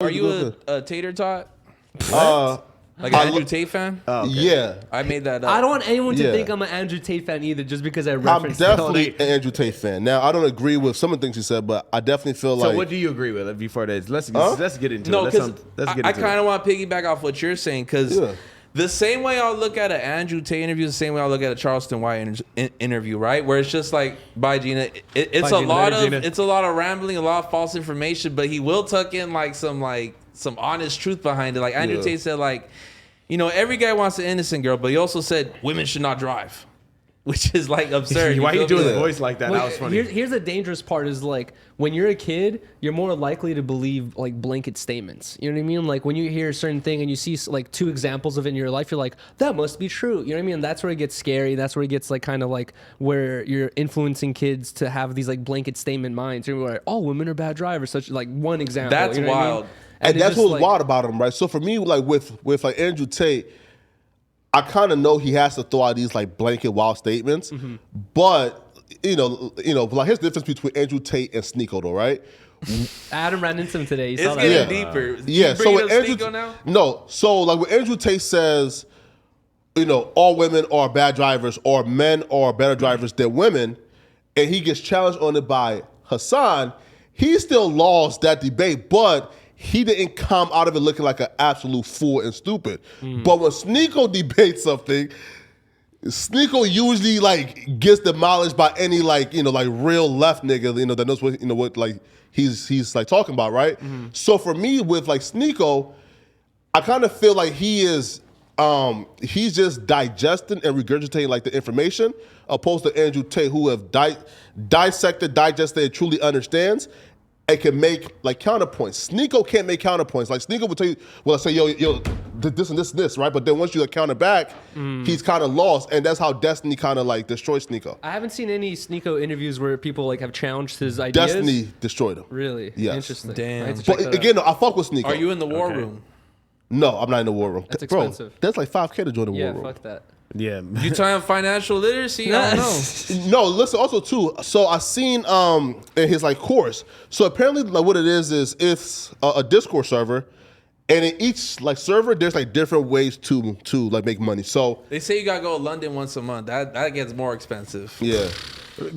Are you a tater tot? Like an Andrew Tate fan? Oh, okay. Yeah. I made that up. I don't want anyone to think I'm an Andrew Tate fan either, just because I referenced I'm definitely an Andrew Tate fan. Now, I don't agree with some of the things he said, but I definitely feel like... So what do you agree with before this? Let's get into no, it. because I kind of want to piggyback off what you're saying, because the same way I'll look at an Andrew Tate interview is the same way I'll look at a Charleston White interview, right? Where it's just like, bye, Gina. It's a lot of rambling, a lot of false information, but he will tuck in like some honest truth behind it. Like Andrew Tate said, like, you know, every guy wants an innocent girl, but he also said women should not drive, which is like absurd. Why are you doing a voice like that? Well, that was funny. Here's the dangerous part is like when you're a kid, you're more likely to believe like blanket statements. You know what I mean? Like when you hear a certain thing and you see like two examples of it in your life, you're like, that must be true. You know what I mean? And that's where it gets scary. That's where it gets like kind of like where you're influencing kids to have these like blanket statement minds. You're like, all women are bad drivers. Such like one example. That's you know wild. What I mean? And that's what's wild about him, right? So for me, like with like Andrew Tate, I kind of know he has to throw out these like blanket wild statements, but you know, like here's the difference between Andrew Tate and Sneako, though, right? Adam ran into him today. It's getting deeper. Yeah. So with Andrew now? No. So like when Andrew Tate says, you know, all women are bad drivers or men are better drivers than women, and he gets challenged on it by Hassan, he still lost that debate, but he didn't come out of it looking like an absolute fool and stupid. But when Sneako debates something, Sneako usually like gets demolished by any like, you know, like real left nigga, you know, that knows what, you know, what like he's like talking about, right? So for me with like Sneako, I kind of feel like he's just digesting and regurgitating like the information, opposed to Andrew Tate, who have dissected, digested, and truly understands. It can make like counterpoints. Sneako can't make counterpoints. Like Sneako will tell you, well, I say, yo, this and this, right? But then once you counter back, he's kind of lost, and that's how Destiny kind of like destroyed Sneako. I haven't seen any Sneako interviews where people like have challenged his ideas. Destiny destroyed him. Really? Yes. Interesting. Damn. But again, no, I fuck with Sneako. Are you in the war room? No, I'm not in the war room. That's expensive. Bro, that's like $5K to join the war room. Yeah, fuck that. Yeah. You talking financial literacy? I don't know. No, listen, also too, so I seen in his like course, so apparently like what it is it's a Discord server, and in each like server there's like different ways to like make money. So They say you gotta go to London once a month. That gets more expensive. yeah.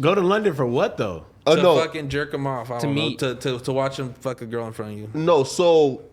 Go to London for what though? To No. fucking jerk him off. I don't meet. know. To watch him fuck a girl in front of you. No, so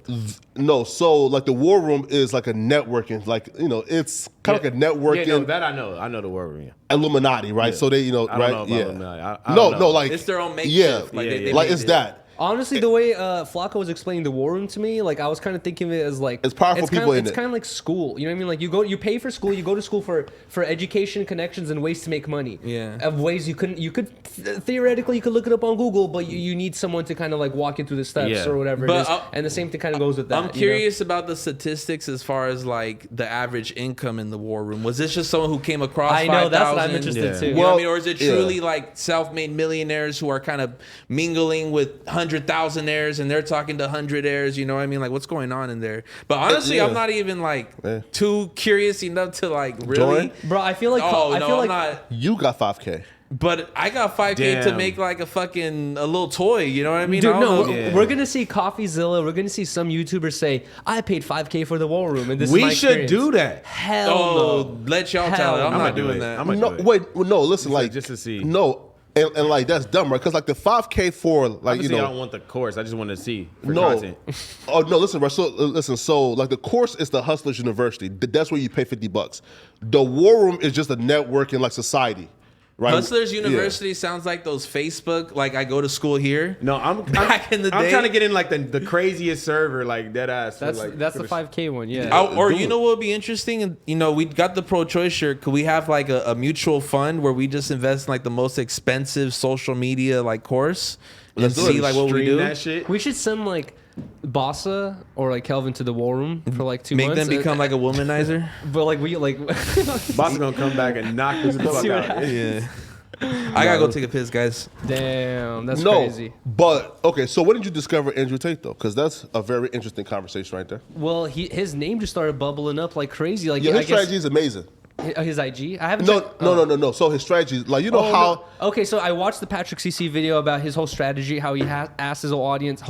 like the war room is like a networking, like, you know, it's kind of like a networking Yeah, no, that I know. I know the word. Yeah. Illuminati, right? So they, you know, I right? don't know about Yeah. Illuminati. I don't know. No, like It's their own makeshift. Yeah, Like, they like made it's it. that. Honestly, the way Flacco was explaining the war room to me, like I was kind of thinking of it as like It's powerful people in It's it. kind of like school. You know what I mean? Like you pay for school, you go to school for education, connections, and ways to make money. Yeah. Of ways you could theoretically you could look it up on Google, but you need someone to kind of like walk you through the steps or whatever it is. And the same thing kind of goes with that. I'm curious about the statistics as far as like the average income in the war room. Was this just someone who came across? I know, that's what I'm 5,000? interested too. You know what I mean? Or is it truly like self-made millionaires who are kind of mingling with 100,000aires and they're talking to 100aires? You know what I mean? Like what's going on in there? But honestly, I'm not even like too curious enough to like really. Join? Bro, I feel like I'm not. You got 5K. But I got 5K to make like a little toy. You know what I mean? Dude, I don't know. we're gonna see CoffeeZilla. We're gonna see some YouTubers say, "I paid 5K for the war room," and this We is my should experience. do that. Hell Oh, no. let y'all tell it. I'm I'ma not do doing it. that. I'ma do No, it. wait, no, listen, like just to see. No, and like that's dumb, right? Because like the 5K for like Obviously, you know. I don't want the course. I just want to see for No. content. Oh no! Listen, bro. So listen. So like the course is the Hustlers University. That's where you pay $50. The War Room is just a networking like society, right? Hustlers University sounds like those Facebook. Like I go to school here. No, I'm Back in the I'm day. trying to get in like the craziest server, like dead ass. That's like, the 5K one, yeah. Or you know what would be interesting? And you know, we got the pro-choice shirt. Could we have like a mutual fund where we just invest in like the most expensive social media like course and Let's do see it. like what we Stream do? that shit. We should send like Bossa or like Kelvin to the war room for like 2 Make months. them become like a womanizer. But like we like. Boss is gonna come back and knock this the fuck See what out. happens. Yeah. I gotta go take a piss, guys. Damn, that's No, crazy. but okay. So when did you discover Andrew Tate though? Because that's a very interesting conversation right there. Well, his name just started bubbling up like crazy. Like Yeah, I his guess, strategy is amazing. His IG? I haven't. No. So his strategy, like how? No. Okay, so I watched the Patrick CC video about his whole strategy, how he asked his whole audience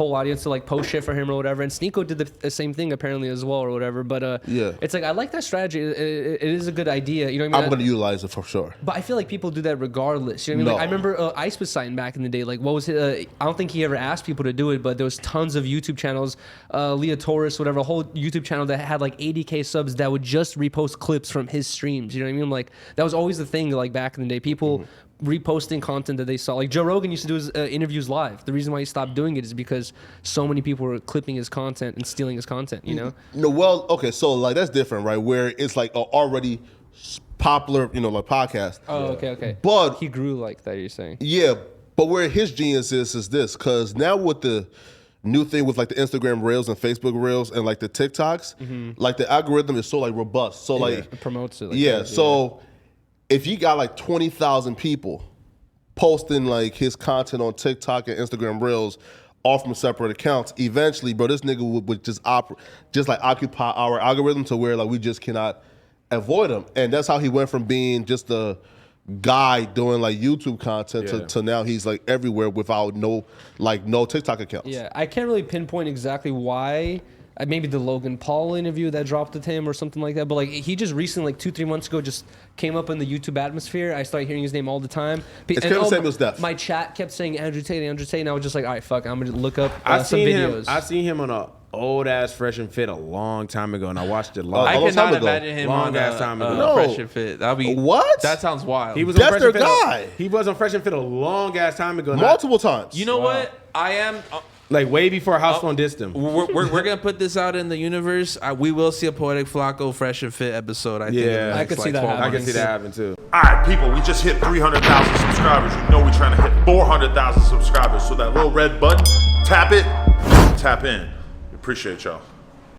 to like post shit for him or whatever, and Sneako did the same thing apparently as well or whatever. But it's like I like that strategy. It is a good idea. You know what I mean? I'm gonna utilize it for sure. But I feel like people do that regardless. You know what I mean? Like, I remember Ice was signed back in the day. Like, what was his? I don't think he ever asked people to do it, but there was tons of YouTube channels, Leah Torres, whatever, a whole YouTube channel that had like 80K subs that would just repost clips from his streams. You know what I mean? Like, that was always the thing, like, back in the day. People reposting content that they saw. Like, Joe Rogan used to do his interviews live. The reason why he stopped doing it is because so many people were clipping his content and stealing his content, you know? No, well, okay, so, like, that's different, right? Where it's, like, a already popular, like, podcast. Oh, okay. But he grew like that, you're saying? Yeah, but where his genius is this, because now with the new thing with, like, the Instagram Reels and Facebook Reels and, like, the TikToks, like, the algorithm is so, like, robust. So, like... It promotes it. Like so... If you got like 20,000 people posting like his content on TikTok and Instagram Reels all from separate accounts, eventually, bro, this nigga would just occupy our algorithm to where like we just cannot avoid him. And that's how he went from being just a guy doing like YouTube content to now he's like everywhere without no TikTok accounts. Yeah, I can't really pinpoint exactly why. Maybe the Logan Paul interview that dropped with him or something like that. But like he just recently, like 2-3 months ago, just came up in the YouTube atmosphere. I started hearing his name all the time. It's Kevin Samuels' death. My chat kept saying Andrew Tate, and I was just like, all right, fuck, I'm gonna look up some videos. I seen him on a old ass Fresh and Fit a long time ago, and I watched it live. I cannot imagine him on ass time ago. Fresh and Fit. That'd be what? That sounds wild. He was That's on their Fresh and Fit guy. He was on Fresh and Fit a long ass time ago. Multiple times. You know what? I am. Like way before House Phone dissed him. We're gonna put this out in the universe. We will see a Poetic Flacco Fresh and Fit episode. I think. Yeah, I could see that happen. I can see that happen too. All right, people, we just hit 300,000 subscribers. You know we're trying to hit 400,000 subscribers. So that little red button, tap it, tap in. We appreciate y'all.